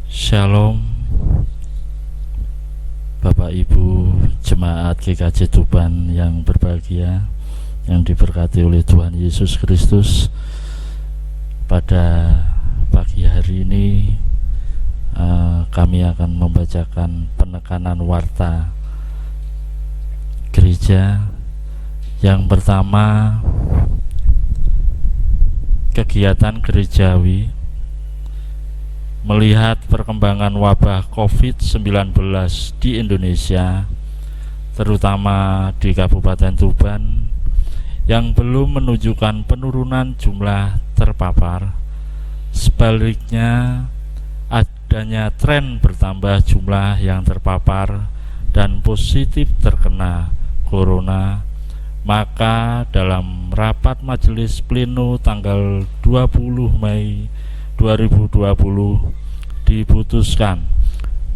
Shalom Bapak Ibu Jemaat GKJ Tuban yang berbahagia, yang diberkati oleh Tuhan Yesus Kristus. Pada pagi hari ini kami akan membacakan penekanan warta gereja. Yang pertama, kegiatan gerejawi melihat perkembangan wabah COVID-19 di Indonesia, terutama di Kabupaten Tuban, yang belum menunjukkan penurunan jumlah terpapar. Sebaliknya, adanya tren bertambah jumlah yang terpapar dan positif terkena corona. Maka dalam rapat Majelis Pleno tanggal 20 Mei 2020 diputuskan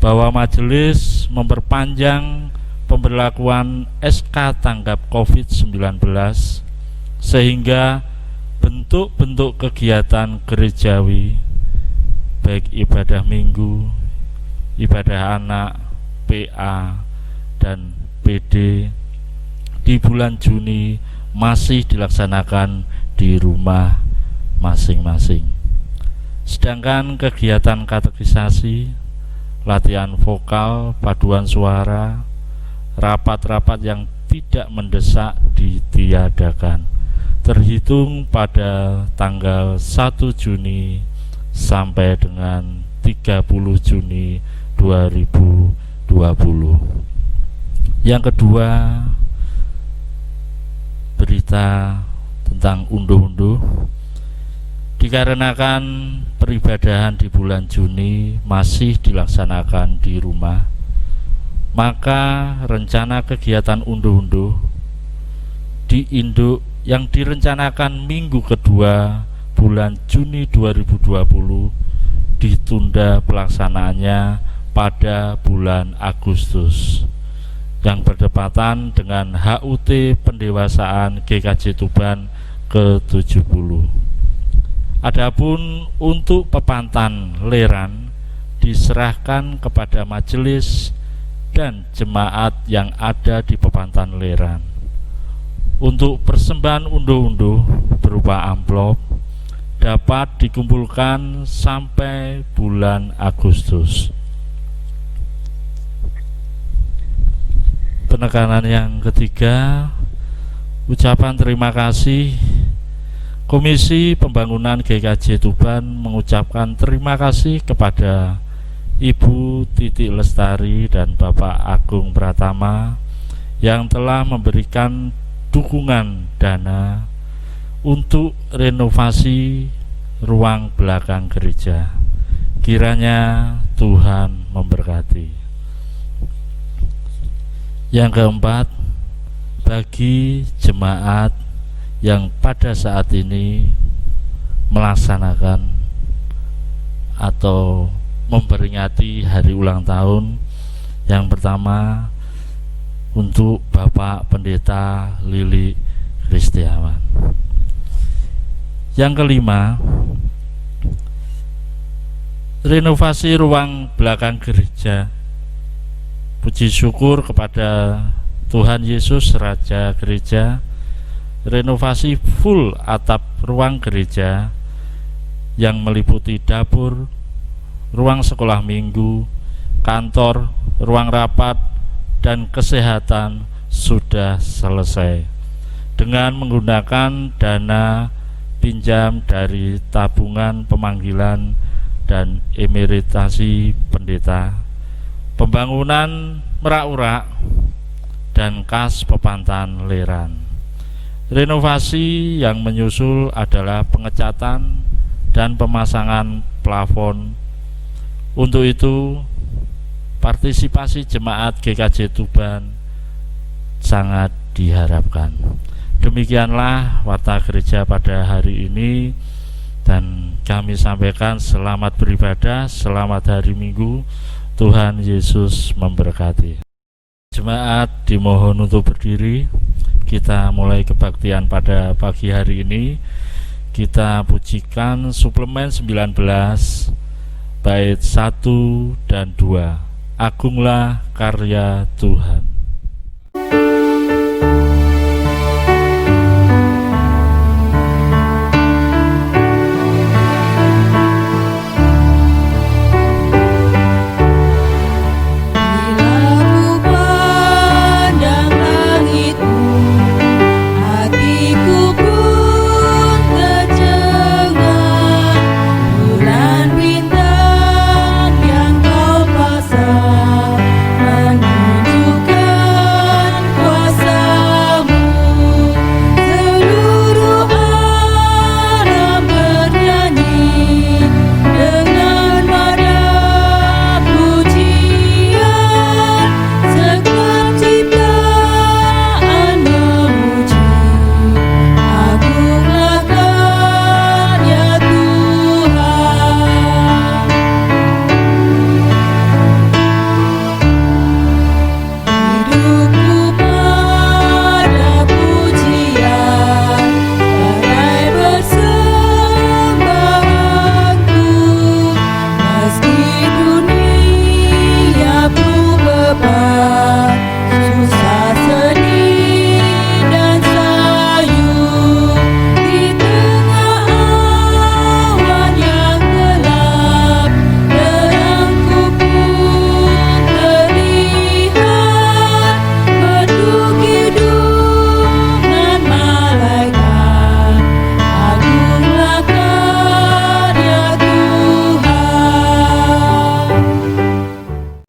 bahwa majelis memperpanjang pemberlakuan SK tanggap COVID-19 sehingga bentuk-bentuk kegiatan gerejawi baik ibadah minggu, ibadah anak, PA, dan PD di bulan Juni masih dilaksanakan di rumah masing-masing. Sedangkan kegiatan katekisasi, latihan vokal, paduan suara, rapat-rapat yang tidak mendesak ditiadakan, terhitung pada tanggal 1 Juni sampai dengan 30 Juni 2020. Yang kedua, berita tentang unduh-unduh. Dikarenakan peribadahan di bulan Juni masih dilaksanakan di rumah, maka rencana kegiatan unduh-unduh di Induk yang direncanakan minggu kedua bulan Juni 2020 ditunda pelaksanaannya pada bulan Agustus yang berdepatan dengan HUT pendewasaan GKJ Tuban ke-70. Adapun untuk pepantan Leran diserahkan kepada majelis dan jemaat yang ada di pepantan Leran. Untuk persembahan unduh-unduh berupa amplop dapat dikumpulkan sampai bulan Agustus. Penekanan yang ketiga, ucapan terima kasih. Komisi Pembangunan GKJ Tuban mengucapkan terima kasih kepada Ibu Titi Lestari dan Bapak Agung Pratama yang telah memberikan dukungan dana untuk renovasi ruang belakang gereja. Kiranya Tuhan memberkati. Yang keempat, bagi jemaat yang pada saat ini melaksanakan atau memperingati hari ulang tahun, yang pertama untuk Bapak Pendeta Lili Kristiawan. Yang kelima, renovasi ruang belakang gereja. Puji syukur kepada Tuhan Yesus Raja Gereja, renovasi full atap ruang gereja yang meliputi dapur, ruang sekolah minggu, kantor, ruang rapat, dan kesehatan sudah selesai dengan menggunakan dana pinjam dari tabungan pemanggilan dan emeritasi pendeta, pembangunan Merak-Urak, dan kas pepantan Leran. Renovasi yang menyusul adalah pengecatan dan pemasangan plafon. Untuk itu, partisipasi jemaat GKJ Tuban sangat diharapkan. Demikianlah warta gereja pada hari ini, dan kami sampaikan selamat beribadah, selamat hari Minggu. Tuhan Yesus memberkati. Jemaat dimohon untuk berdiri. Kita mulai kebaktian pada pagi hari ini. Kita pujikan suplemen 19, bait 1 dan 2. Agunglah karya Tuhan.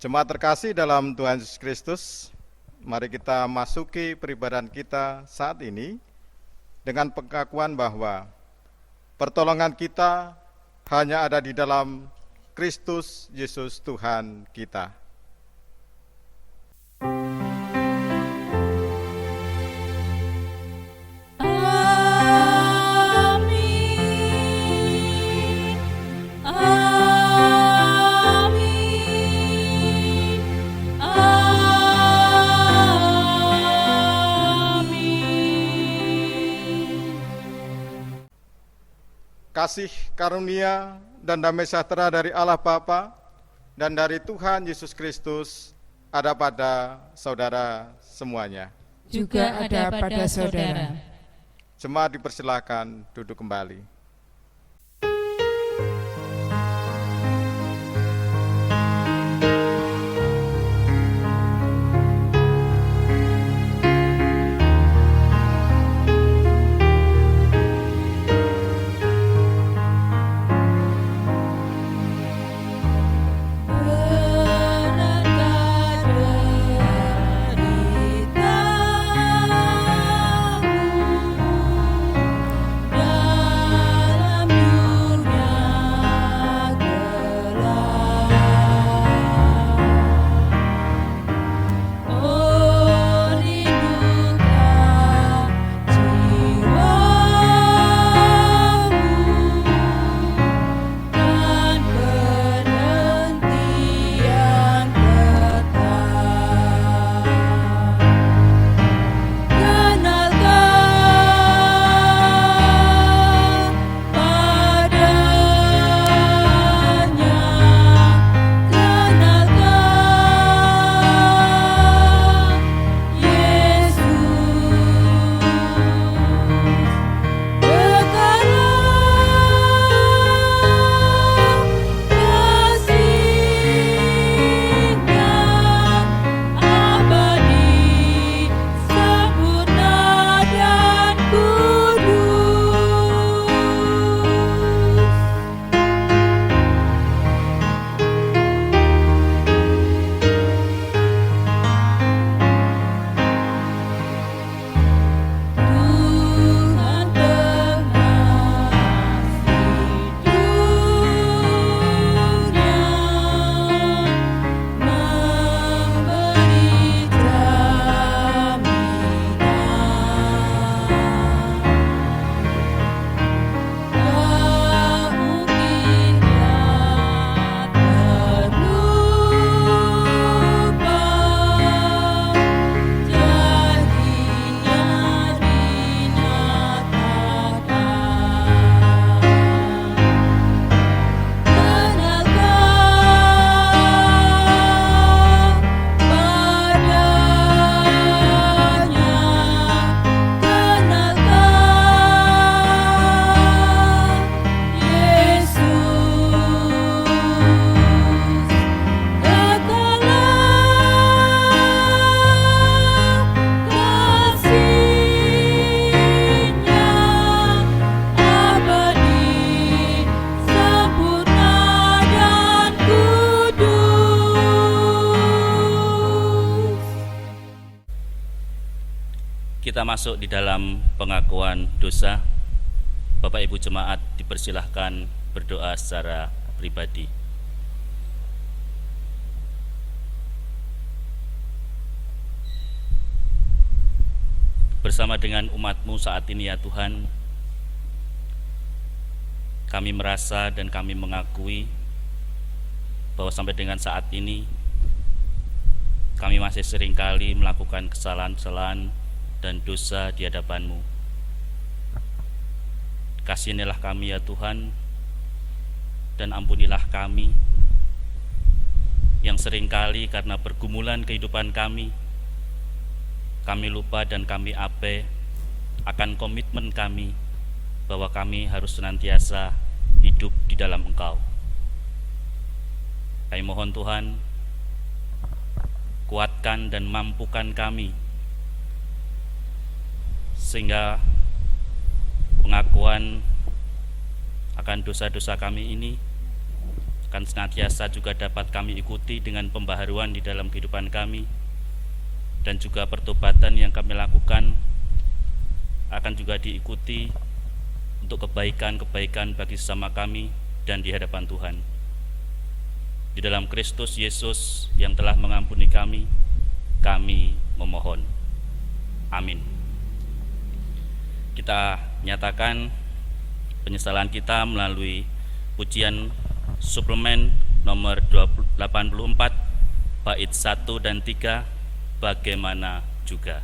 Jemaat terkasih dalam Tuhan Yesus Kristus, mari kita masuki peribadahan kita saat ini dengan pengakuan bahwa pertolongan kita hanya ada di dalam Kristus Yesus Tuhan kita. Kasih karunia dan damai sejahtera dari Allah Bapa dan dari Tuhan Yesus Kristus ada pada saudara semuanya. Juga ada pada saudara. Jemaat dipersilakan duduk kembali. Berkat Kita masuk di dalam pengakuan dosa. Bapak Ibu Jemaat dipersilahkan berdoa secara pribadi. Bersama dengan umat-Mu saat ini ya Tuhan, kami merasa dan kami mengakui bahwa sampai dengan saat ini kami masih seringkali melakukan kesalahan-kesalahan dan dosa di hadapan-Mu. Kasihanilah kami ya Tuhan, dan ampunilah kami yang seringkali karena pergumulan kehidupan kami lupa dan kami abai akan komitmen kami bahwa kami harus senantiasa hidup di dalam Engkau. Kami mohon Tuhan, kuatkan dan mampukan kami sehingga pengakuan akan dosa-dosa kami ini akan senantiasa juga dapat kami ikuti dengan pembaharuan di dalam kehidupan kami, dan juga pertobatan yang kami lakukan akan juga diikuti untuk kebaikan-kebaikan bagi sesama kami dan di hadapan Tuhan. Di dalam Kristus Yesus yang telah mengampuni kami memohon. Amin. Kita nyatakan penyesalan kita melalui pujian suplemen nomor 84 bait 1 dan 3, bagaimana juga.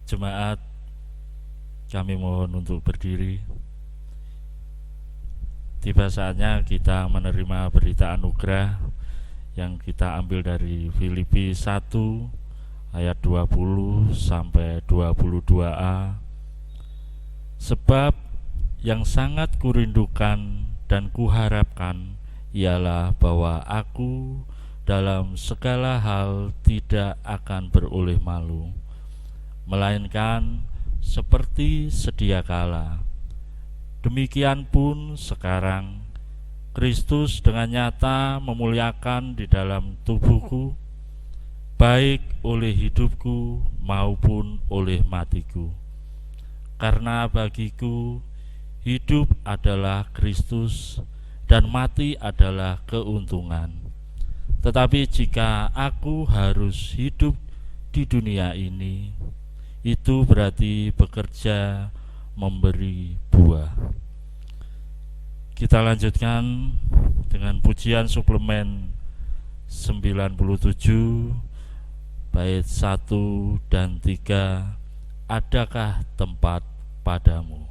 Jemaat, kami mohon untuk berdiri. Tiba saatnya kita menerima berita anugerah yang kita ambil dari Filipi 1 ayat 20 sampai 22a. Sebab yang sangat kurindukan dan kuharapkan ialah bahwa aku dalam segala hal tidak akan beroleh malu, melainkan seperti sedia kala. Demikian pun sekarang Kristus dengan nyata memuliakan di dalam tubuhku, baik oleh hidupku maupun oleh matiku. Karena bagiku hidup adalah Kristus dan mati adalah keuntungan. Tetapi jika aku harus hidup di dunia ini, itu berarti bekerja memberi buah. Kita lanjutkan dengan pujian suplemen 97 bait 1 dan 3, adakah tempat padamu.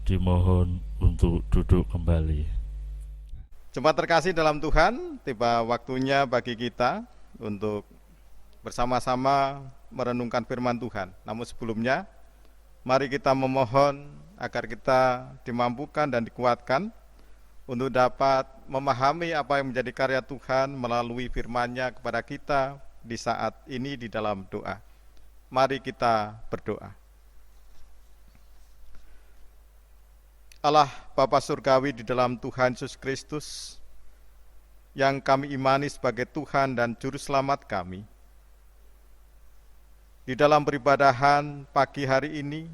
Dimohon untuk duduk kembali. Jemaat terkasih dalam Tuhan, tiba waktunya bagi kita untuk bersama-sama merenungkan firman Tuhan. Namun sebelumnya, mari kita memohon agar kita dimampukan dan dikuatkan untuk dapat memahami apa yang menjadi karya Tuhan melalui firman-Nya kepada kita di saat ini di dalam doa. Mari kita berdoa. Allah Bapa Surgawi di dalam Tuhan Yesus Kristus, yang kami imani sebagai Tuhan dan Juru Selamat kami, di dalam peribadahan pagi hari ini,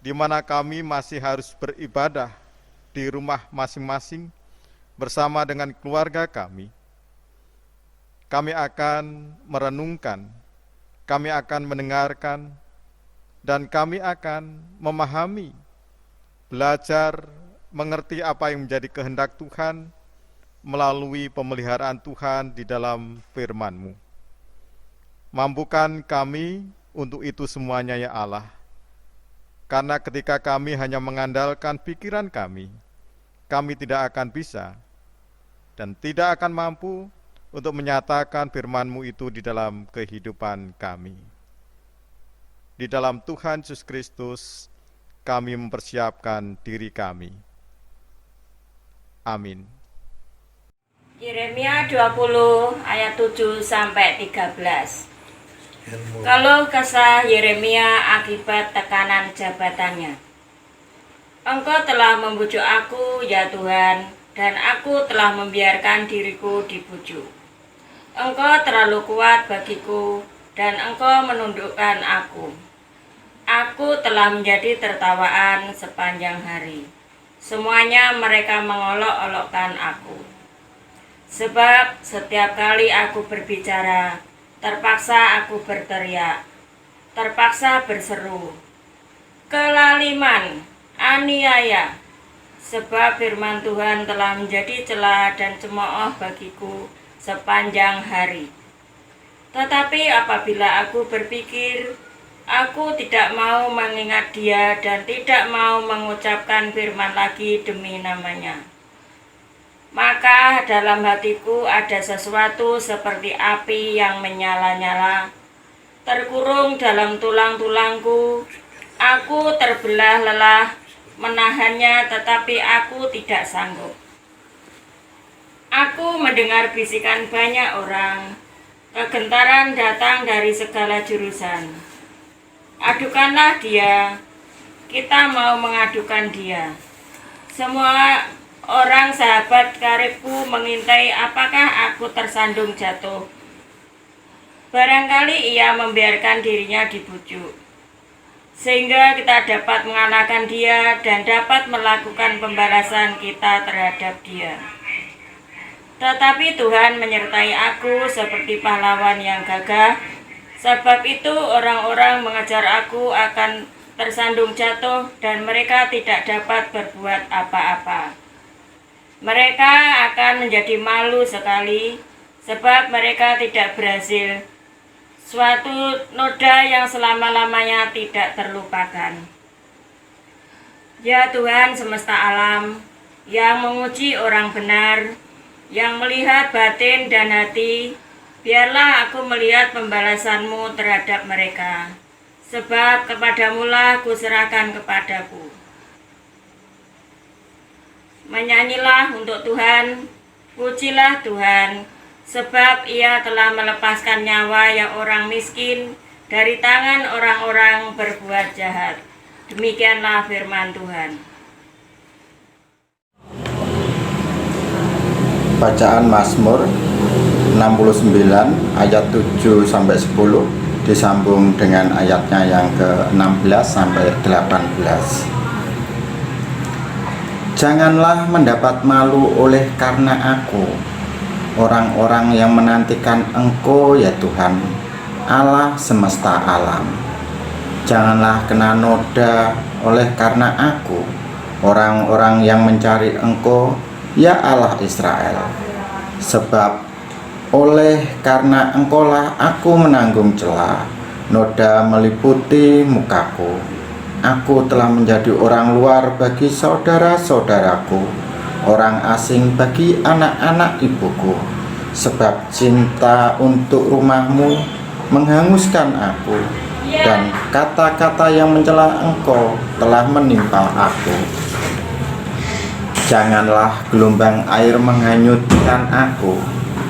di mana kami masih harus beribadah di rumah masing-masing bersama dengan keluarga kami akan merenungkan, kami akan mendengarkan dan kami akan memahami, belajar, mengerti apa yang menjadi kehendak Tuhan melalui pemeliharaan Tuhan di dalam firman-Mu. Mampukan kami untuk itu semuanya ya Allah, karena ketika kami hanya mengandalkan pikiran kami tidak akan bisa dan tidak akan mampu untuk menyatakan firman-Mu itu di dalam kehidupan kami. Di dalam Tuhan Yesus Kristus, kami mempersiapkan diri kami. Amin. Yeremia 20 ayat 7 sampai 13. Kalau kesah Yeremia akibat tekanan jabatannya. Engkau telah membujuk aku, ya Tuhan, dan aku telah membiarkan diriku dibujuk. Engkau terlalu kuat bagiku, dan engkau menundukkan aku. Aku telah menjadi tertawaan sepanjang hari. Semuanya mereka mengolok-olokkan aku. Sebab setiap kali aku berbicara, terpaksa aku berteriak, terpaksa berseru, kelaliman, aniaya, sebab firman Tuhan telah menjadi celah dan cemooh bagiku sepanjang hari. Tetapi apabila aku berpikir, aku tidak mau mengingat Dia dan tidak mau mengucapkan firman lagi demi namanya. Maka dalam hatiku ada sesuatu seperti api yang menyala-nyala, terkurung dalam tulang-tulangku. Aku terbelah lelah menahannya, tetapi aku tidak sanggup. Aku mendengar bisikan banyak orang, kegentaran datang dari segala jurusan. Adukanlah Dia, kita mau mengadukan Dia. Semua orang sahabat karibku mengintai apakah aku tersandung jatuh. Barangkali ia membiarkan dirinya dibujuk, sehingga kita dapat mengalahkan dia dan dapat melakukan pembalasan kita terhadap dia. Tetapi Tuhan menyertai aku seperti pahlawan yang gagah. Sebab itu orang-orang mengejar aku akan tersandung jatuh dan mereka tidak dapat berbuat apa-apa. Mereka akan menjadi malu sekali, sebab mereka tidak berhasil. Suatu noda yang selama-lamanya tidak terlupakan. Ya Tuhan semesta alam, yang menguji orang benar, yang melihat batin dan hati, biarlah aku melihat pembalasan-Mu terhadap mereka, sebab kepadamu-lah kuserahkan kepadaku. Menyanyilah untuk Tuhan, pujilah Tuhan, sebab Ia telah melepaskan nyawa yang orang miskin dari tangan orang-orang berbuat jahat. Demikianlah firman Tuhan. Bacaan Mazmur 69 ayat 7 sampai 10 disambung dengan ayatnya yang ke-16 sampai 18. Janganlah mendapat malu oleh karena aku, orang-orang yang menantikan Engkau ya Tuhan, Allah semesta alam. Janganlah kena noda oleh karena aku, orang-orang yang mencari Engkau ya Allah Israel. Sebab oleh karena Engkaulah aku menanggung celah, noda meliputi mukaku. Aku telah menjadi orang luar bagi saudara-saudaraku, orang asing bagi anak-anak ibuku. Sebab cinta untuk rumah-Mu menghanguskan aku, dan kata-kata yang mencela Engkau telah menimpa aku. Janganlah gelombang air menghanyutkan aku,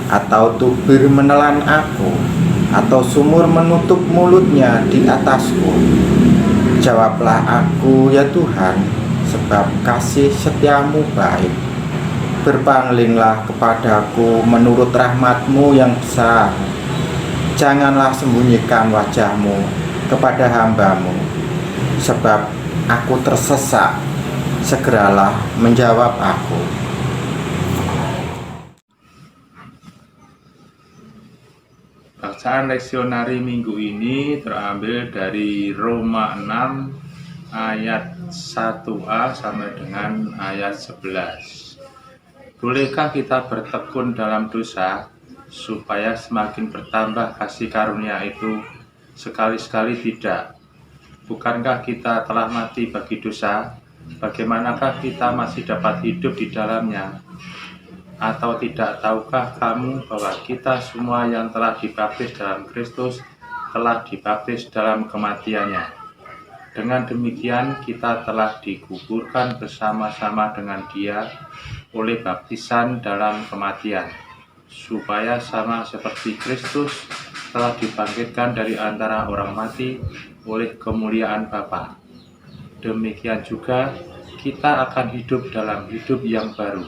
atau tubir menelan aku, atau sumur menutup mulutnya di atasku. Jawablah aku ya Tuhan, sebab kasih setia-Mu baik. Berpalinglah kepadaku menurut rahmat-Mu yang besar. Janganlah sembunyikan wajah-Mu kepada hamba-Mu, sebab aku tersesat. Segeralah menjawab aku. Bacaan leksionari minggu ini terambil dari Roma 6 ayat 1a sampai dengan ayat 11. Bolehkah kita bertekun dalam dosa supaya semakin bertambah kasih karunia itu? Sekali-sekali tidak. Bukankah kita telah mati bagi dosa? Bagaimanakah kita masih dapat hidup di dalamnya? Atau tidak tahukah kamu bahwa kita semua yang telah dibaptis dalam Kristus telah dibaptis dalam kematiannya? Dengan demikian kita telah dikuburkan bersama-sama dengan Dia oleh baptisan dalam kematian, supaya sama seperti Kristus telah dibangkitkan dari antara orang mati oleh kemuliaan Bapa. Demikian juga kita akan hidup dalam hidup yang baru.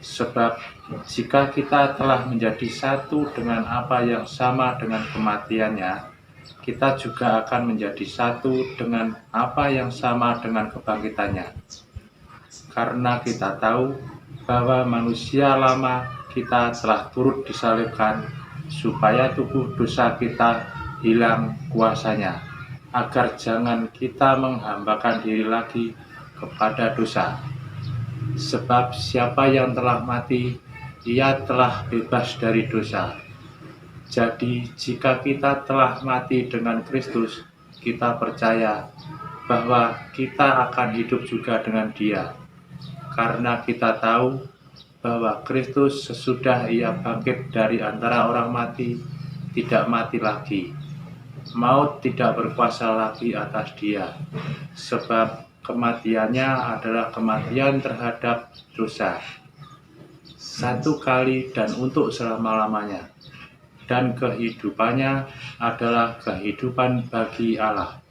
Sebab jika kita telah menjadi satu dengan apa yang sama dengan kematiannya, kita juga akan menjadi satu dengan apa yang sama dengan kebangkitannya. Karena kita tahu bahwa manusia lama kita telah turut disalibkan, supaya tubuh dosa kita hilang kuasanya, agar jangan kita menghambakan diri lagi kepada dosa. Sebab siapa yang telah mati, ia telah bebas dari dosa. Jadi jika kita telah mati dengan Kristus, kita percaya bahwa kita akan hidup juga dengan Dia. Karena kita tahu bahwa Kristus sesudah Ia bangkit dari antara orang mati, tidak mati lagi. Maut tidak berkuasa lagi atas Dia, sebab kematiannya adalah kematian terhadap dosa, satu kali dan untuk selama-lamanya, dan kehidupannya adalah kehidupan bagi Allah.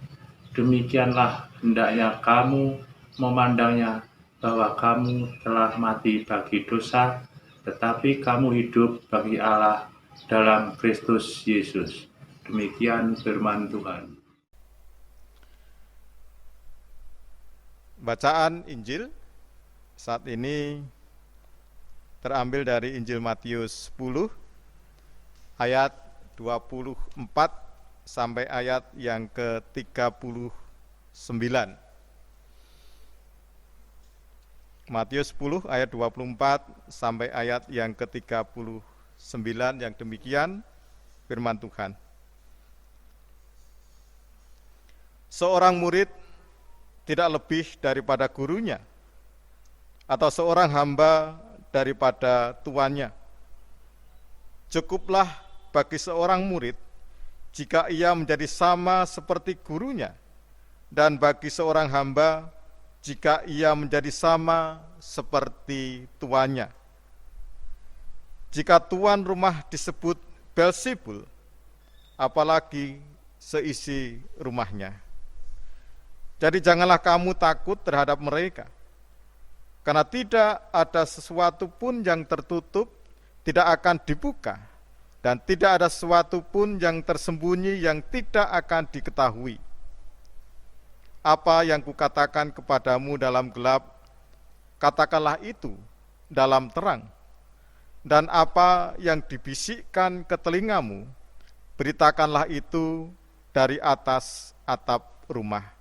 Demikianlah hendaknya kamu memandangnya, bahwa kamu telah mati bagi dosa, tetapi kamu hidup bagi Allah dalam Kristus Yesus. Demikian firman Tuhan. Bacaan Injil saat ini terambil dari Injil Matius 10 ayat 24 sampai ayat yang ke-39. Matius 10 ayat 24 sampai ayat yang ke-39, yang demikian firman Tuhan. Seorang murid tidak lebih daripada gurunya, atau seorang hamba daripada tuannya. Cukuplah bagi seorang murid jika ia menjadi sama seperti gurunya, dan bagi seorang hamba jika ia menjadi sama seperti tuannya. Jika tuan rumah disebut Belzebul, apalagi seisi rumahnya. Jadi janganlah kamu takut terhadap mereka, karena tidak ada sesuatu pun yang tertutup tidak akan dibuka, dan tidak ada sesuatu pun yang tersembunyi yang tidak akan diketahui. Apa yang kukatakan kepadamu dalam gelap, katakanlah itu dalam terang, dan apa yang dibisikkan ke telingamu, beritakanlah itu dari atas atap rumah.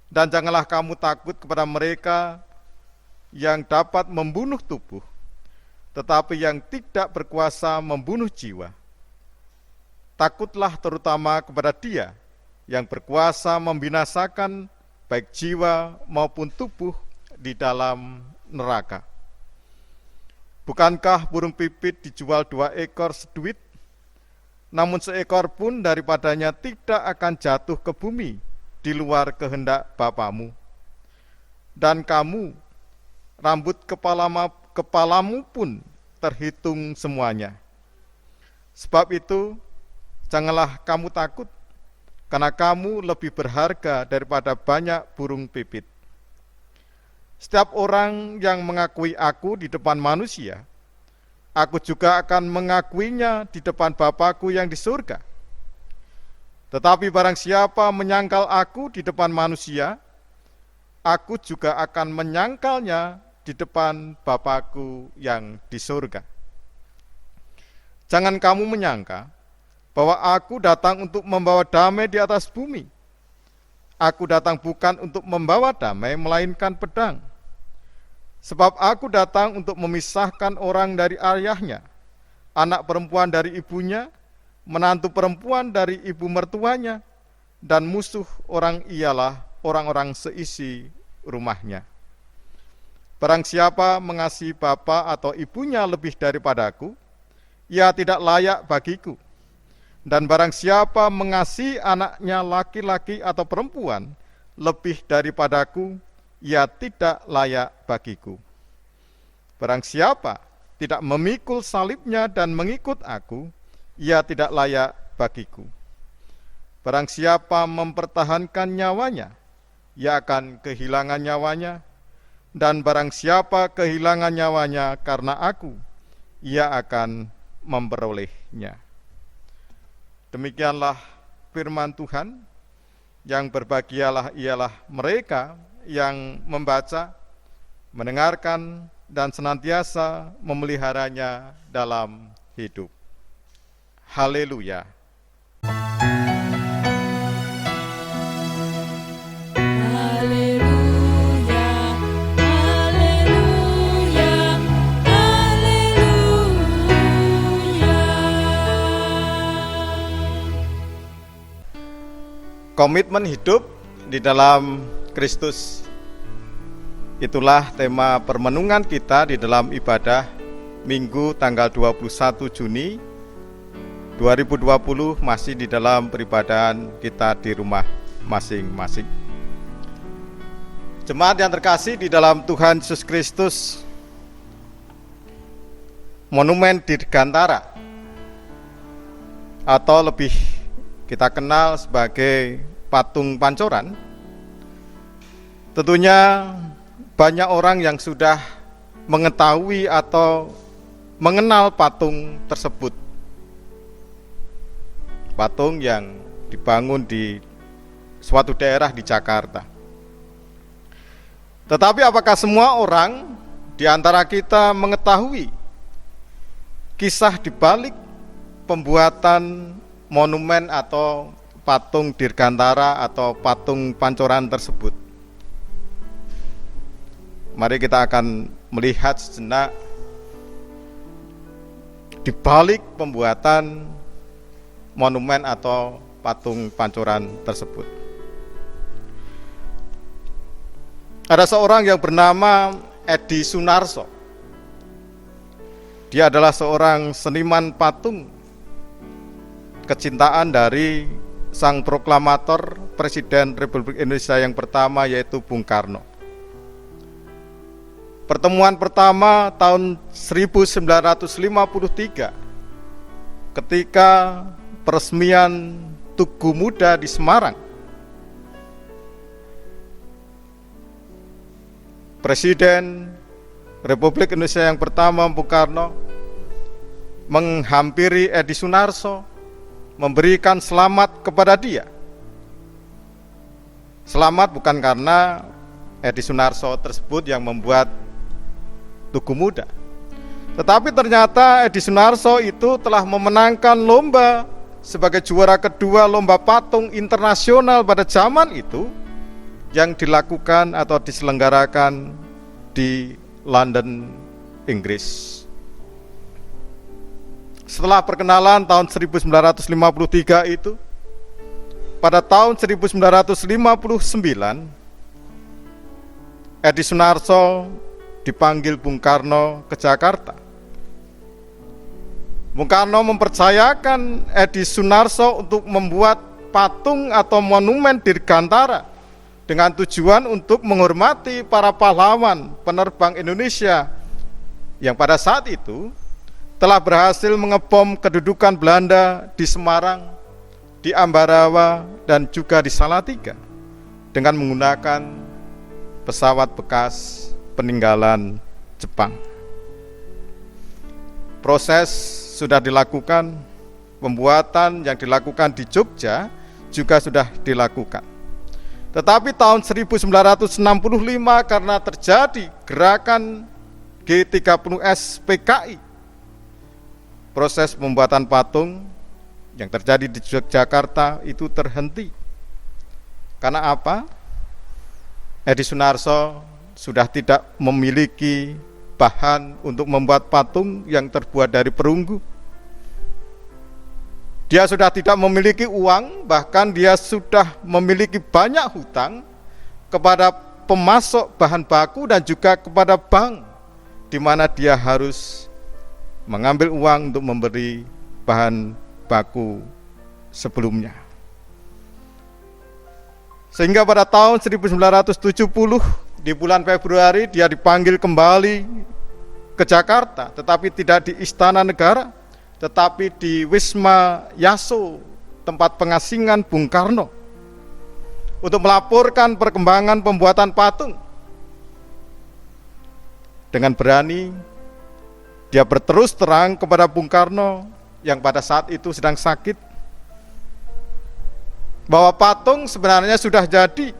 Dan janganlah kamu takut kepada mereka yang dapat membunuh tubuh, tetapi yang tidak berkuasa membunuh jiwa. Takutlah terutama kepada Dia yang berkuasa membinasakan baik jiwa maupun tubuh di dalam neraka. Bukankah burung pipit dijual 2 ekor seduit? Namun seekor pun daripadanya tidak akan jatuh ke bumi di luar kehendak Bapamu. Dan kamu, rambut kepalamu pun terhitung semuanya. Sebab itu, janganlah kamu takut, karena kamu lebih berharga daripada banyak burung pipit. Setiap orang yang mengakui aku di depan manusia, aku juga akan mengakuinya di depan Bapa-Ku yang di surga. Tetapi barang siapa menyangkal aku di depan manusia, aku juga akan menyangkalnya di depan Bapa-Ku yang di surga. Jangan kamu menyangka bahwa aku datang untuk membawa damai di atas bumi. Aku datang bukan untuk membawa damai, melainkan pedang. Sebab aku datang untuk memisahkan orang dari ayahnya, anak perempuan dari ibunya, menantu perempuan dari ibu mertuanya, dan musuh orang ialah orang-orang seisi rumahnya. Barang siapa mengasihi bapa atau ibunya lebih daripadaku, ia tidak layak bagiku. Dan barang siapa mengasihi anaknya laki-laki atau perempuan lebih daripadaku, ia tidak layak bagiku. Barang siapa tidak memikul salibnya dan mengikut aku, ia tidak layak bagiku. Barang siapa mempertahankan nyawanya, ia akan kehilangan nyawanya. Dan barang siapa kehilangan nyawanya karena aku, ia akan memperolehnya. Demikianlah firman Tuhan. Yang berbahagialah ialah mereka yang membaca, mendengarkan, dan senantiasa memeliharanya dalam hidup. Haleluya. Haleluya, haleluya, haleluya. Komitmen hidup di dalam Kristus. Itulah tema permenungan kita di dalam ibadah Minggu tanggal 21 Juni 2020, masih di dalam peribadahan kita di rumah masing-masing. Jemaat yang terkasih di dalam Tuhan Yesus Kristus, Monumen Dirgantara atau lebih kita kenal sebagai patung Pancoran, tentunya banyak orang yang sudah mengetahui atau mengenal patung tersebut. Patung yang dibangun di suatu daerah di Jakarta. Tetapi apakah semua orang di antara kita mengetahui kisah di balik pembuatan monumen atau patung Dirgantara atau patung Pancoran tersebut? Mari kita akan melihat sejenak di balik pembuatan monumen atau patung Pancoran tersebut. Ada seorang yang bernama Edi Sunarso. Dia adalah seorang seniman patung kecintaan dari sang proklamator Presiden Republik Indonesia yang pertama, yaitu Bung Karno. Pertemuan pertama tahun 1953 ketika peresmian Tugu Muda di Semarang. Presiden Republik Indonesia yang pertama, Bung Karno, menghampiri Edi Sunarso, memberikan selamat kepada dia. Selamat bukan karena Edi Sunarso tersebut yang membuat Tugu Muda, tetapi ternyata Edi Sunarso itu telah memenangkan lomba sebagai juara kedua lomba patung internasional pada zaman itu yang dilakukan atau diselenggarakan di London, Inggris. Setelah perkenalan tahun 1953 itu, pada tahun 1959 Edi Sunarso dipanggil Bung Karno ke Jakarta. Bung Karno mempercayakan Edi Sunarso untuk membuat patung atau monumen Dirgantara dengan tujuan untuk menghormati para pahlawan penerbang Indonesia yang pada saat itu telah berhasil mengebom kedudukan Belanda di Semarang, di Ambarawa, dan juga di Salatiga dengan menggunakan pesawat bekas peninggalan Jepang. Proses sudah dilakukan, pembuatan yang dilakukan di Jogja juga sudah dilakukan. Tetapi tahun 1965 karena terjadi gerakan G30S PKI, proses pembuatan patung yang terjadi di Yogyakarta itu terhenti. Karena apa? Edi Sunarso sudah tidak memiliki bahan untuk membuat patung yang terbuat dari perunggu. Dia sudah tidak memiliki uang, bahkan dia sudah memiliki banyak hutang kepada pemasok bahan baku dan juga kepada bank, di mana dia harus mengambil uang untuk memberi bahan baku sebelumnya. Sehingga pada tahun 1970 di bulan Februari dia dipanggil kembali ke Jakarta, tetapi tidak di Istana Negara, tetapi di Wisma Yaso, tempat pengasingan Bung Karno, untuk melaporkan perkembangan pembuatan patung. Dengan berani dia berterus terang kepada Bung Karno yang pada saat itu sedang sakit, bahwa patung sebenarnya sudah jadi,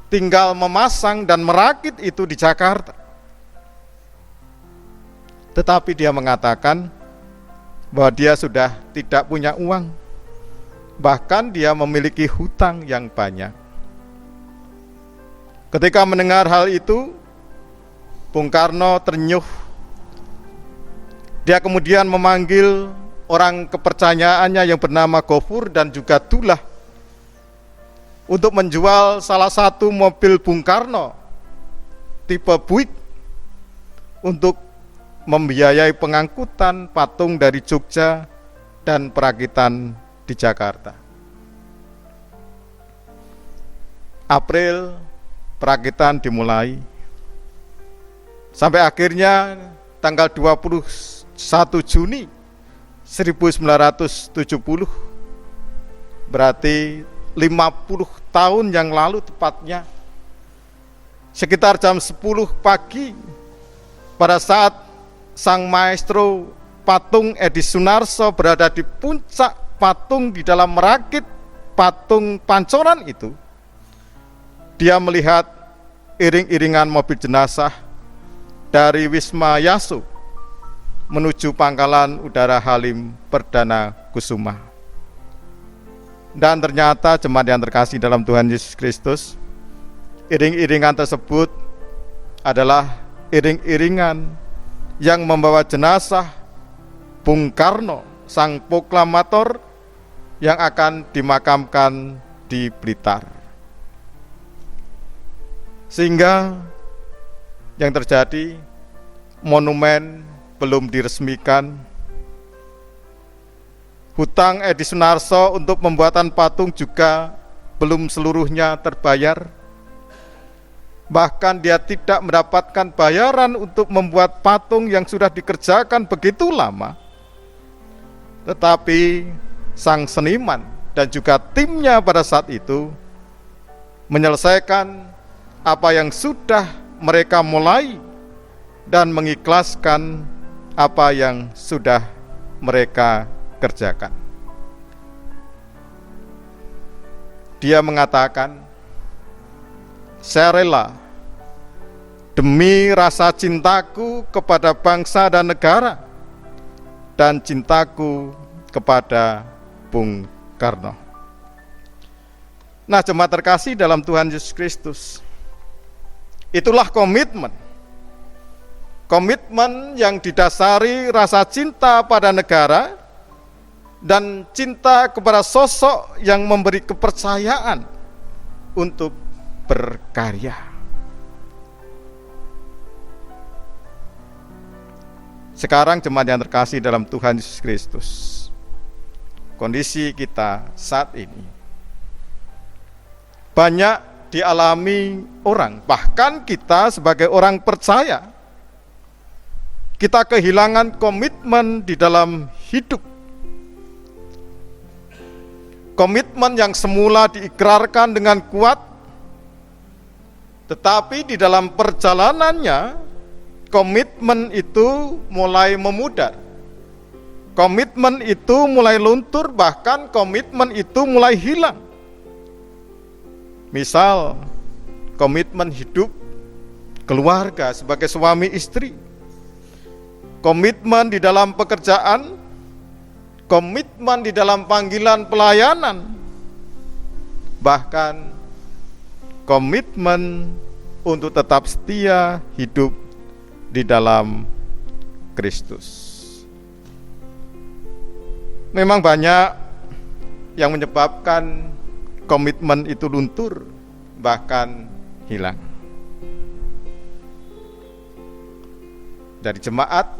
tinggal memasang dan merakit itu di Jakarta. Tetapi dia mengatakan bahwa dia sudah tidak punya uang, bahkan dia memiliki hutang yang banyak. Ketika mendengar hal itu, Bung Karno ternyuh. Dia kemudian memanggil orang kepercayaannya yang bernama Gofur dan juga Dullah untuk menjual salah satu mobil Bung Karno tipe Buick untuk membiayai pengangkutan patung dari Jogja dan perakitan di Jakarta. April perakitan dimulai, sampai akhirnya tanggal 21 Juni 1970, berarti 50 tahun yang lalu tepatnya, sekitar jam 10 pagi, pada saat sang maestro patung Edi Sunarso berada di puncak patung di dalam merakit patung Pancoran itu, dia melihat iring-iringan mobil jenazah dari Wisma Yaso menuju Pangkalan Udara Halim Perdana Kusuma. Dan ternyata jemaat yang terkasih dalam Tuhan Yesus Kristus, iring-iringan tersebut adalah iring-iringan yang membawa jenazah Bung Karno, sang proklamator yang akan dimakamkan di Blitar. Sehingga yang terjadi, monumen belum diresmikan, hutang Edi Sunarso untuk pembuatan patung juga belum seluruhnya terbayar. Bahkan dia tidak mendapatkan bayaran untuk membuat patung yang sudah dikerjakan begitu lama. Tetapi sang seniman dan juga timnya pada saat itu menyelesaikan apa yang sudah mereka mulai dan mengikhlaskan apa yang sudah mereka kerjakan. Dia mengatakan, saya rela demi rasa cintaku kepada bangsa dan negara dan cintaku kepada Bung Karno. Nah, jemaat terkasih dalam Tuhan Yesus Kristus, itulah komitmen yang didasari rasa cinta pada negara dan cinta kepada sosok yang memberi kepercayaan untuk berkarya. Sekarang jemaat yang terkasih dalam Tuhan Yesus Kristus, kondisi kita saat ini banyak dialami orang, bahkan kita sebagai orang percaya, kita kehilangan komitmen di dalam hidup. Komitmen yang semula diikrarkan dengan kuat, tetapi di dalam perjalanannya, komitmen itu mulai memudar. Komitmen itu mulai luntur, bahkan komitmen itu mulai hilang. Misal, komitmen hidup keluarga sebagai suami istri, komitmen di dalam pekerjaan, komitmen di dalam panggilan pelayanan, bahkan komitmen untuk tetap setia hidup di dalam Kristus. Memang banyak yang menyebabkan komitmen itu luntur, bahkan hilang. Dari jemaat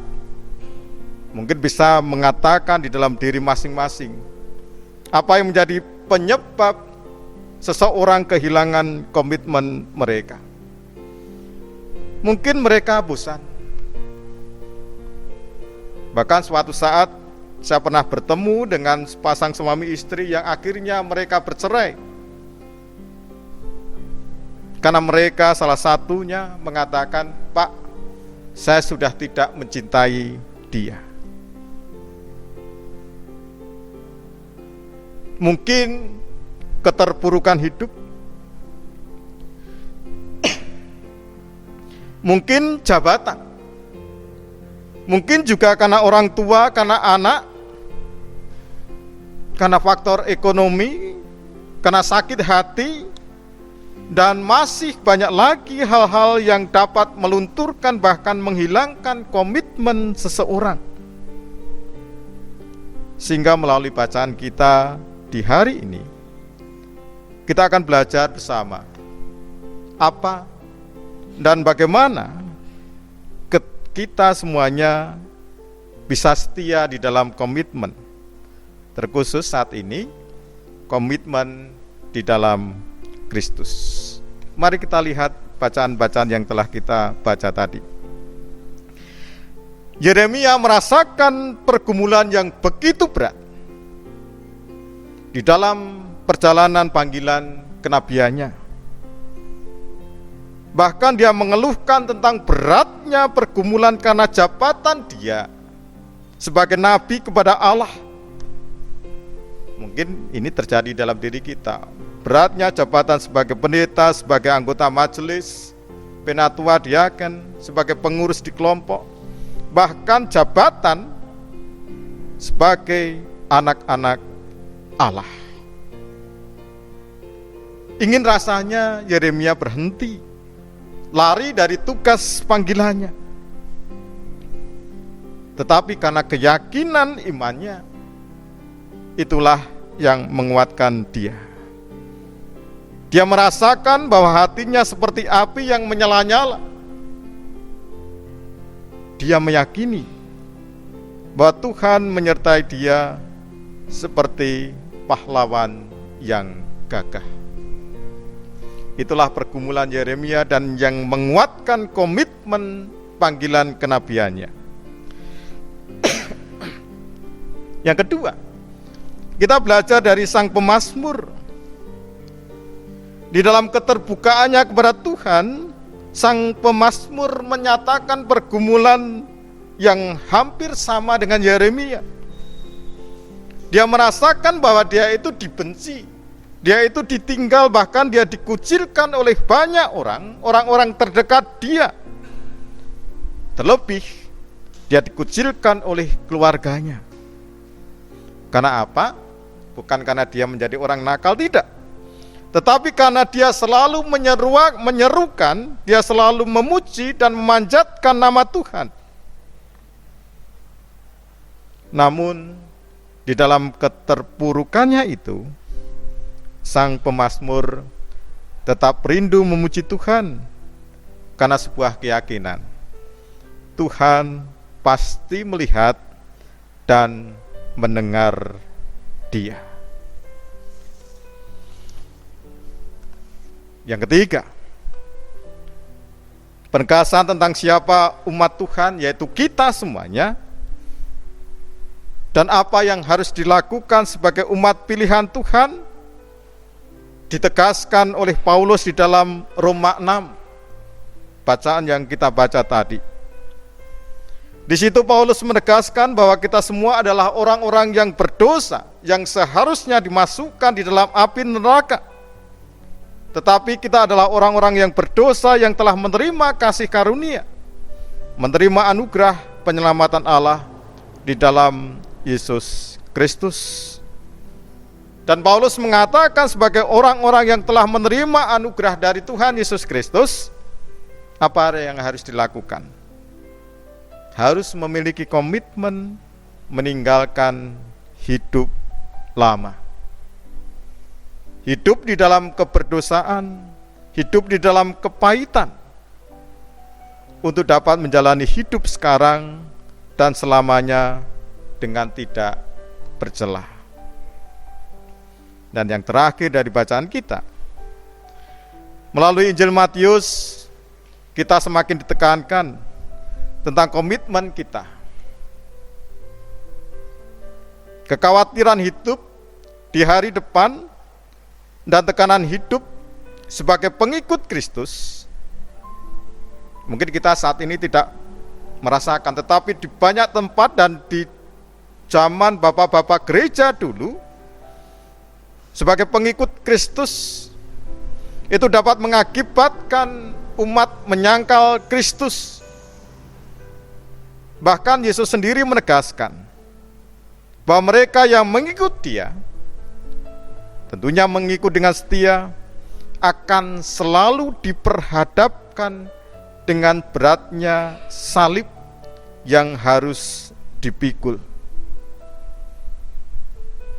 mungkin bisa mengatakan di dalam diri masing-masing apa yang menjadi penyebab seseorang kehilangan komitmen mereka. Mungkin mereka bosan. Bahkan suatu saat saya pernah bertemu dengan sepasang suami istri yang akhirnya mereka bercerai karena mereka salah satunya mengatakan, "Pak, saya sudah tidak mencintai dia." Mungkin keterpurukan hidup, mungkin jabatan, mungkin juga karena orang tua, karena anak, karena faktor ekonomi, karena sakit hati, dan masih banyak lagi hal-hal yang dapat melunturkan bahkan menghilangkan komitmen seseorang. Sehingga melalui bacaan kita di hari ini, kita akan belajar bersama apa dan bagaimana kita semuanya bisa setia di dalam komitmen. Terkhusus saat ini, komitmen di dalam Kristus. Mari kita lihat bacaan-bacaan yang telah kita baca tadi. Yeremia merasakan pergumulan yang begitu berat di dalam perjalanan panggilan kenabiannya. Bahkan dia mengeluhkan tentang beratnya pergumulan karena jabatan dia sebagai nabi kepada Allah. Mungkin ini terjadi dalam diri kita. Beratnya jabatan sebagai pendeta, sebagai anggota majelis, penatua diaken, sebagai pengurus di kelompok, bahkan jabatan sebagai anak-anak Allah. Ingin rasanya Yeremia berhenti, lari dari tugas panggilannya. Tetapi karena keyakinan imannya, itulah yang menguatkan dia. Dia merasakan bahwa hatinya seperti api yang menyala-nyala. Dia meyakini bahwa Tuhan menyertai dia seperti pahlawan yang gagah. Itulah pergumulan Yeremia dan yang menguatkan komitmen panggilan kenabiannya. Yang kedua, kita belajar dari sang pemazmur. Di dalam keterbukaannya kepada Tuhan, sang pemazmur menyatakan pergumulan yang hampir sama dengan Yeremia. Dia merasakan bahwa dia itu dibenci, dia itu ditinggal, bahkan dia dikucilkan oleh banyak orang-orang terdekat dia. Terlebih, dia dikucilkan oleh keluarganya. Karena apa? Bukan karena dia menjadi orang nakal, tidak. Tetapi karena dia selalu menyerukan, dia selalu memuji dan memanjatkan nama Tuhan. Namun, di dalam keterpurukannya itu, sang pemazmur tetap rindu memuji Tuhan karena sebuah keyakinan. Tuhan pasti melihat dan mendengar dia. Yang ketiga, penegasan tentang siapa umat Tuhan, yaitu kita semuanya, dan apa yang harus dilakukan sebagai umat pilihan Tuhan, ditegaskan oleh Paulus di dalam Roma 6, bacaan yang kita baca tadi. Di situ Paulus menegaskan bahwa kita semua adalah orang-orang yang berdosa, yang seharusnya dimasukkan di dalam api neraka. Tetapi kita adalah orang-orang yang berdosa yang telah menerima kasih karunia, menerima anugerah penyelamatan Allah di dalam Yesus Kristus. Dan Paulus mengatakan sebagai orang-orang yang telah menerima anugerah dari Tuhan Yesus Kristus, apa yang harus dilakukan? Harus memiliki komitmen meninggalkan hidup lama. Hidup di dalam keberdosaan, hidup di dalam kepahitan, untuk dapat menjalani hidup sekarang dan selamanya dengan tidak bercelah. Dan yang terakhir dari bacaan kita, melalui Injil Matius, kita semakin ditekankan tentang komitmen kita. Kekhawatiran hidup di hari depan dan tekanan hidup sebagai pengikut Kristus, mungkin kita saat ini tidak merasakan, tetapi di banyak tempat dan di zaman bapak-bapak gereja dulu, sebagai pengikut Kristus itu dapat mengakibatkan umat menyangkal Kristus. Bahkan Yesus sendiri menegaskan bahwa mereka yang mengikut Dia, tentunya mengikut dengan setia, akan selalu diperhadapkan dengan beratnya salib yang harus dipikul.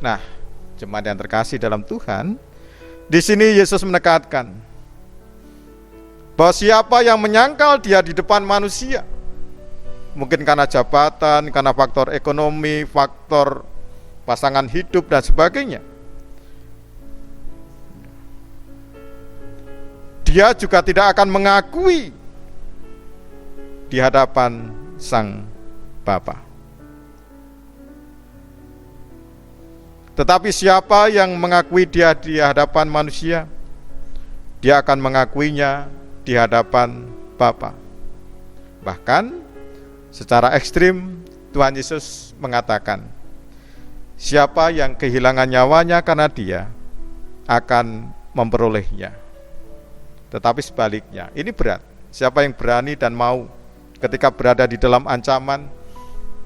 Nah, jemaat yang terkasih dalam Tuhan, di sini Yesus menekankan bahwa siapa yang menyangkal Dia di depan manusia, mungkin karena jabatan, karena faktor ekonomi, faktor pasangan hidup dan sebagainya, dia juga tidak akan mengakui di hadapan Sang Bapa. Tetapi siapa yang mengakui Dia di hadapan manusia, dia akan mengakuinya di hadapan Bapa. Bahkan secara ekstrim Tuhan Yesus mengatakan, siapa yang kehilangan nyawanya karena Dia akan memperolehnya. Tetapi sebaliknya, ini berat. Siapa yang berani dan mau ketika berada di dalam ancaman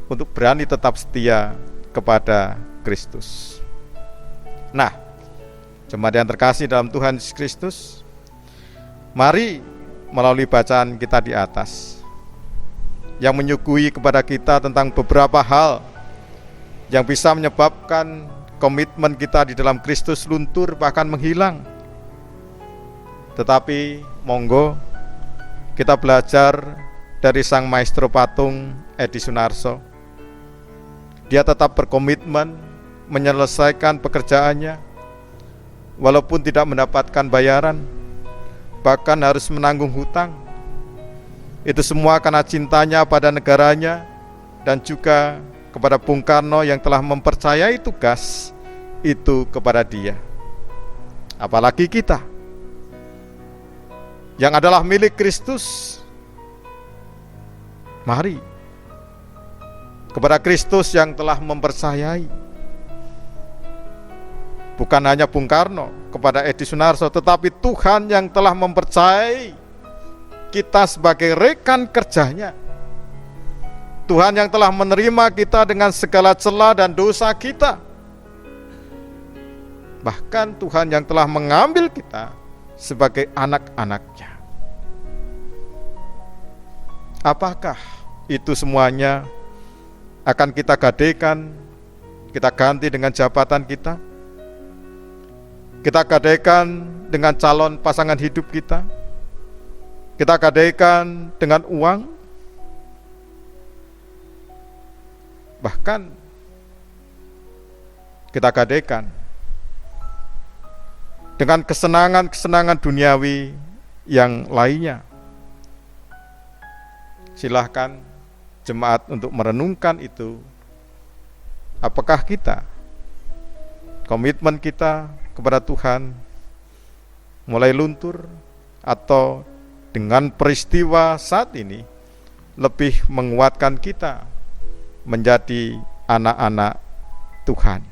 untuk berani tetap setia kepada Kristus. Nah, jemaat yang terkasih dalam Tuhan Yesus Kristus, mari melalui bacaan kita di atas yang menyuguhi kepada kita tentang beberapa hal yang bisa menyebabkan komitmen kita di dalam Kristus luntur bahkan menghilang. Tetapi monggo kita belajar dari sang maestro patung Edi Sunarso. Dia tetap berkomitmen menyelesaikan pekerjaannya walaupun tidak mendapatkan bayaran, bahkan harus menanggung hutang. Itu semua karena cintanya pada negaranya dan juga kepada Bung Karno yang telah mempercayai tugas itu kepada dia. Apalagi kita yang adalah milik Kristus, mari kepada Kristus yang telah mempercayai. Bukan hanya Bung Karno kepada Edi Sunarso, tetapi Tuhan yang telah mempercayai kita sebagai rekan kerjanya. Tuhan yang telah menerima kita dengan segala celah dan dosa kita. Bahkan Tuhan yang telah mengambil kita sebagai anak-anaknya. Apakah itu semuanya akan kita gadaikan, kita ganti dengan jabatan kita? Kita gadaikan dengan calon pasangan hidup kita? Kita gadaikan dengan uang? Bahkan kita gadaikan dengan kesenangan-kesenangan duniawi yang lainnya. Silahkan jemaat untuk merenungkan itu. Apakah kita, komitmen kita kepada Tuhan mulai luntur, atau dengan peristiwa saat ini lebih menguatkan kita menjadi anak-anak Tuhan.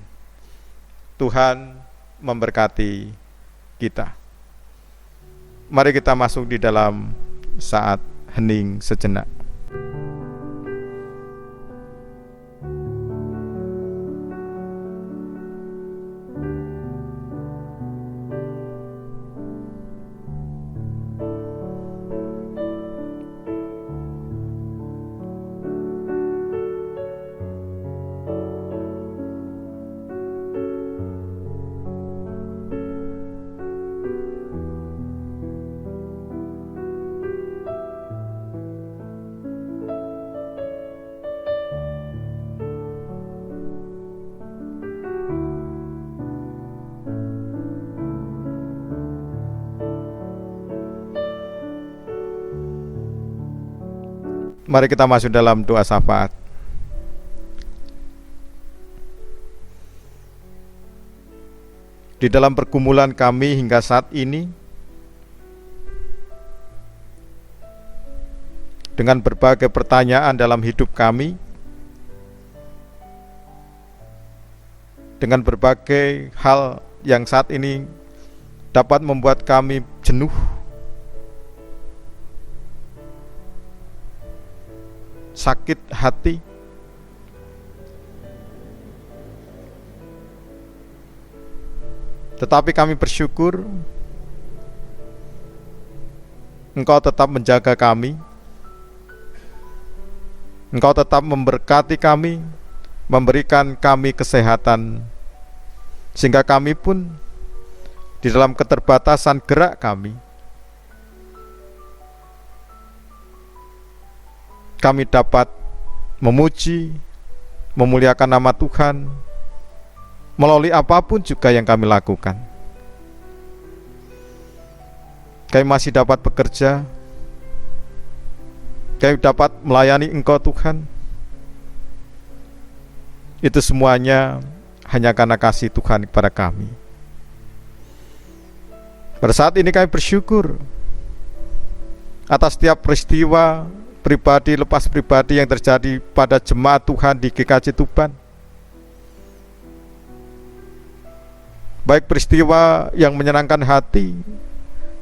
Tuhan memberkati kita. Mari kita masuk di dalam saat hening sejenak. Mari kita masuk dalam doa syafaat. Di dalam pergumulan kami hingga saat ini, dengan berbagai pertanyaan dalam hidup kami, dengan berbagai hal yang saat ini dapat membuat kami jenuh, sakit hati, tetapi kami bersyukur Engkau tetap menjaga kami, Engkau tetap memberkati kami, memberikan kami kesehatan, sehingga kami pun di dalam keterbatasan gerak kami dapat memuji, memuliakan nama Tuhan melalui apapun juga yang kami lakukan. Kami masih dapat bekerja, kami dapat melayani Engkau Tuhan. Itu semuanya hanya karena kasih Tuhan kepada kami. Pada saat ini kami bersyukur atas setiap peristiwa pribadi lepas pribadi yang terjadi pada jemaat Tuhan di GKJ Tuban. Baik peristiwa yang menyenangkan hati,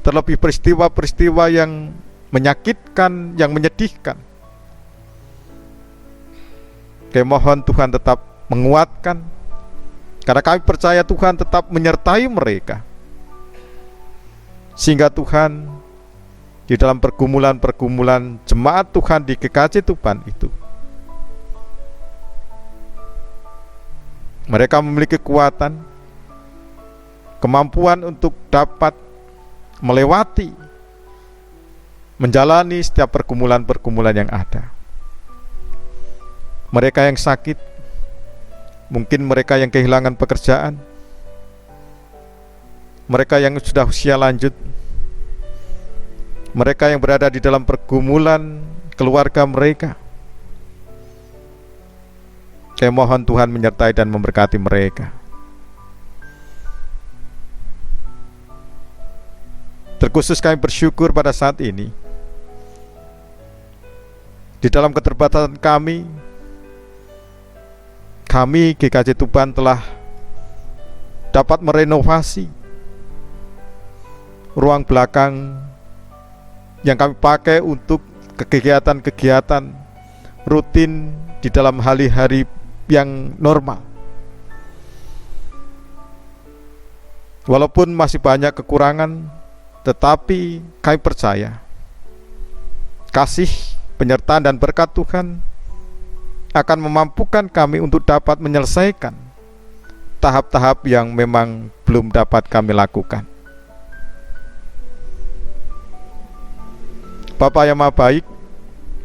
terlebih peristiwa-peristiwa yang menyakitkan, yang menyedihkan. Kami mohon Tuhan tetap menguatkan, karena kami percaya Tuhan tetap menyertai mereka, sehingga Tuhan di dalam pergumulan-pergumulan jemaat Tuhan di GKJ Tuban itu, mereka memiliki kekuatan, kemampuan untuk dapat melewati, menjalani setiap pergumulan-pergumulan yang ada. Mereka yang sakit, mungkin mereka yang kehilangan pekerjaan, mereka yang sudah usia lanjut, mereka yang berada di dalam pergumulan keluarga mereka. Saya mohon Tuhan menyertai dan memberkati mereka. Terkhusus kami bersyukur pada saat ini, di dalam keterbatasan kami GKJ Tuban telah dapat merenovasi ruang belakang yang kami pakai untuk kegiatan-kegiatan rutin di dalam hari-hari yang normal. Walaupun masih banyak kekurangan, tetapi kami percaya kasih, penyertaan dan berkat Tuhan akan memampukan kami untuk dapat menyelesaikan tahap-tahap yang memang belum dapat kami lakukan. Bapa yang Maha Baik,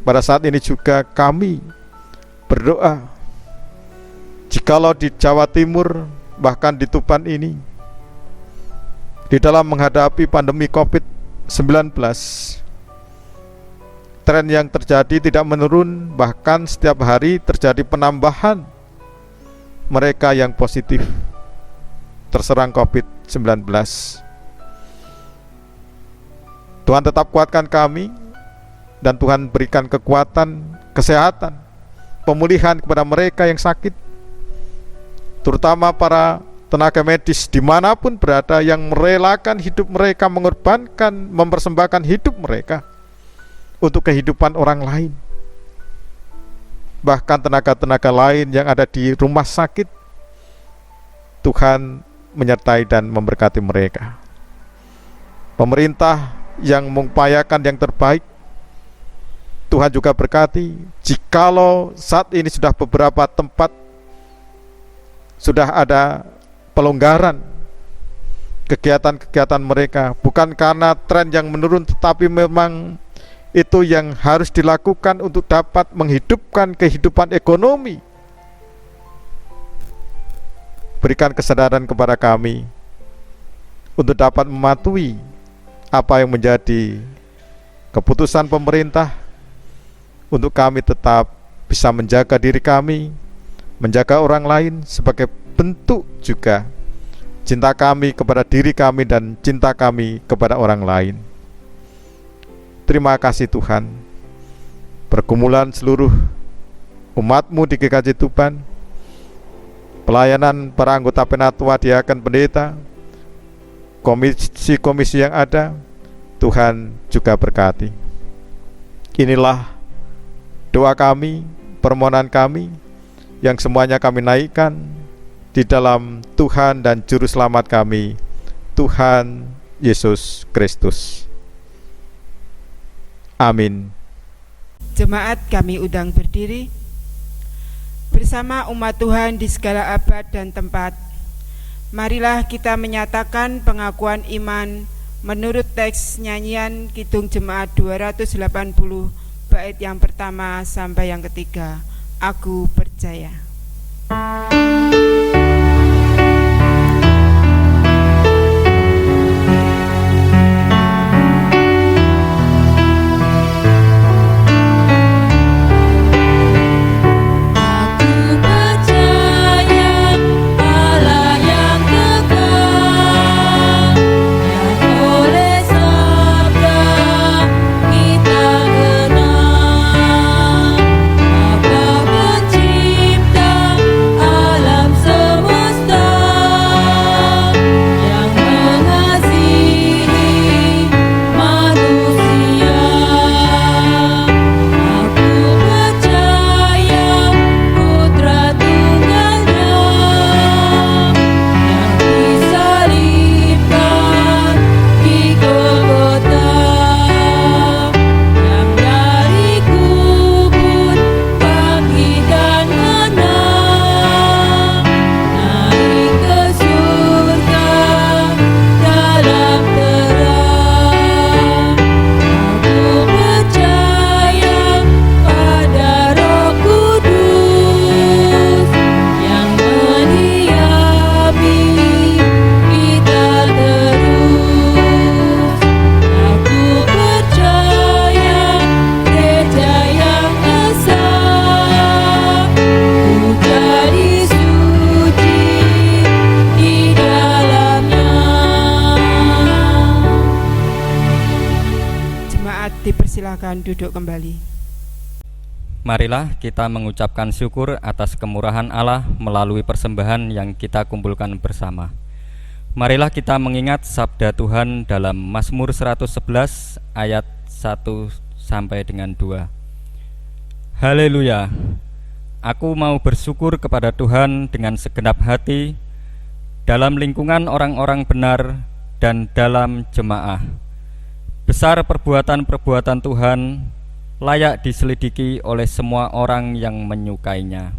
pada saat ini juga kami berdoa, jikalau di Jawa Timur, bahkan di Tuban ini, di dalam menghadapi pandemi COVID-19, tren yang terjadi tidak menurun, bahkan setiap hari terjadi penambahan mereka yang positif terserang COVID-19. Tuhan tetap kuatkan kami, dan Tuhan berikan kekuatan, kesehatan, pemulihan kepada mereka yang sakit, terutama para tenaga medis dimanapun berada yang merelakan hidup mereka, mengorbankan, mempersembahkan hidup mereka untuk kehidupan orang lain. Bahkan tenaga-tenaga lain yang ada di rumah sakit, Tuhan menyertai dan memberkati mereka. Pemerintah yang mengupayakan yang terbaik, Tuhan juga berkati. Jikalau saat ini sudah beberapa tempat sudah ada pelonggaran kegiatan-kegiatan mereka, bukan karena tren yang menurun, tetapi memang itu yang harus dilakukan untuk dapat menghidupkan kehidupan ekonomi. Berikan kesadaran kepada kami untuk dapat mematuhi apa yang menjadi keputusan pemerintah, untuk kami tetap bisa menjaga diri kami, menjaga orang lain sebagai bentuk juga cinta kami kepada diri kami dan cinta kami kepada orang lain. Terima kasih Tuhan. Pergumulan seluruh umat-Mu di GKJ Tuban, pelayanan para anggota penatua, diaken, pendeta, komisi-komisi yang ada, Tuhan juga berkati. Inilah doa kami, permohonan kami, yang semuanya kami naikkan di dalam Tuhan dan Juru Selamat kami, Tuhan Yesus Kristus. Amin. Jemaat kami undang berdiri. Bersama umat Tuhan di segala abad dan tempat, marilah kita menyatakan pengakuan iman menurut teks nyanyian Kidung Jemaat 280 bait yang pertama sampai yang ketiga. Aku percaya. Dipersilakan duduk kembali. Marilah kita mengucapkan syukur atas kemurahan Allah melalui persembahan yang kita kumpulkan bersama. Marilah kita mengingat sabda Tuhan dalam Mazmur 111 ayat 1 sampai dengan 2. Haleluya. Aku mau bersyukur kepada Tuhan dengan segenap hati, dalam lingkungan orang-orang benar dan dalam jemaah. Besar perbuatan-perbuatan Tuhan, layak diselidiki oleh semua orang yang menyukainya.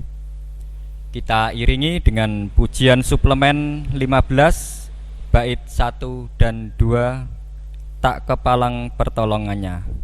Kita iringi dengan pujian suplemen 15 bait 1 dan 2, tak kepalang pertolongannya. Dari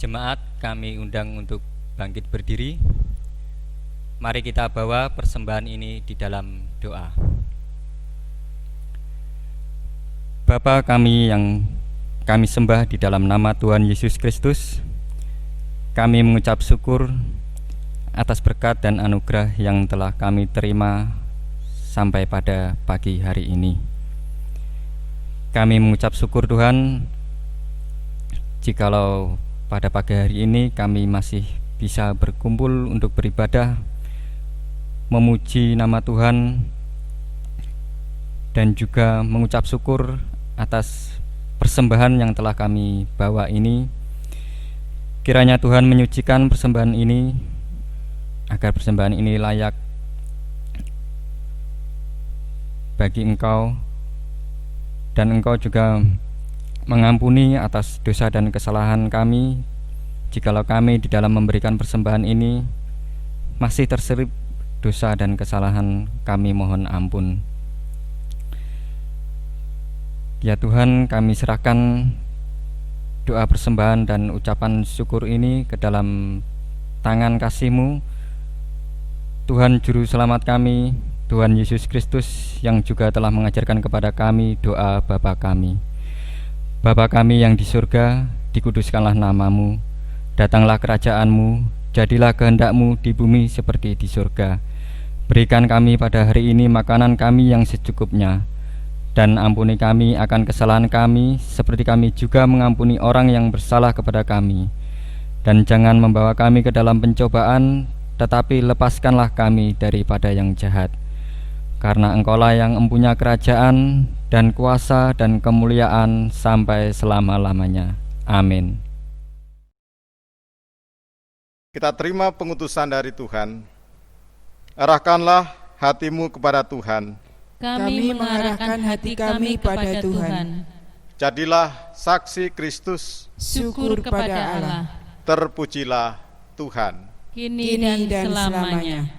Jemaat kami undang untuk bangkit berdiri. Mari kita bawa persembahan ini di dalam doa. Bapa kami yang kami sembah di dalam nama Tuhan Yesus Kristus, kami mengucap syukur atas berkat dan anugerah yang telah kami terima sampai pada pagi hari ini. Kami mengucap syukur Tuhan, jikalau pada pagi hari ini kami masih bisa berkumpul untuk beribadah, memuji nama Tuhan, dan juga mengucap syukur atas persembahan yang telah kami bawa ini. Kiranya Tuhan menyucikan persembahan ini, agar persembahan ini layak bagi Engkau, dan Engkau juga mengampuni atas dosa dan kesalahan kami, jikalau kami di dalam memberikan persembahan ini masih terselip dosa dan kesalahan, kami mohon ampun. Ya Tuhan, kami serahkan doa persembahan dan ucapan syukur ini ke dalam tangan kasih-Mu, Tuhan Juru Selamat kami, Tuhan Yesus Kristus, yang juga telah mengajarkan kepada kami doa Bapa kami. Bapa kami yang di surga, dikuduskanlah nama-Mu, datanglah kerajaan-Mu, jadilah kehendak-Mu di bumi seperti di surga. Berikan kami pada hari ini makanan kami yang secukupnya, dan ampuni kami akan kesalahan kami, seperti kami juga mengampuni orang yang bersalah kepada kami. Dan jangan membawa kami ke dalam pencobaan, tetapi lepaskanlah kami daripada yang jahat. Karena Engkaulah yang mempunyai kerajaan dan kuasa dan kemuliaan sampai selama-lamanya. Amin. Kita terima pengutusan dari Tuhan. Arahkanlah hatimu kepada Tuhan. Kami mengarahkan hati kami pada Tuhan. Jadilah saksi Kristus. Syukur kepada Allah. Terpujilah Tuhan. Kini dan selamanya.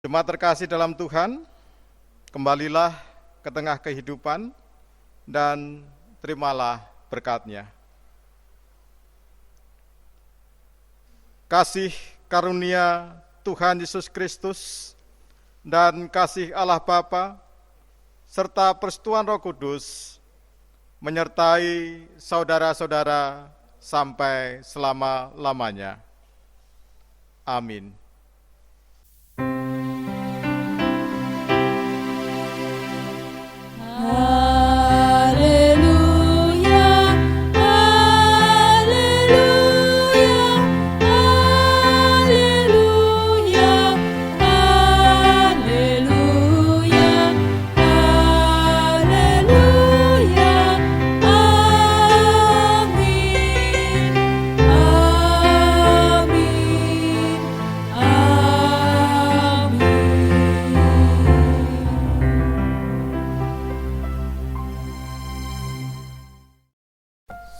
Jemaat terkasih dalam Tuhan, kembalilah ke tengah kehidupan dan terimalah berkat-Nya. Kasih karunia Tuhan Yesus Kristus dan kasih Allah Bapa serta persekutuan Roh Kudus menyertai saudara-saudara sampai selama-lamanya. Amin. Amin.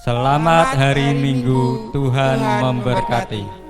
Selamat hari Minggu, Tuhan memberkati.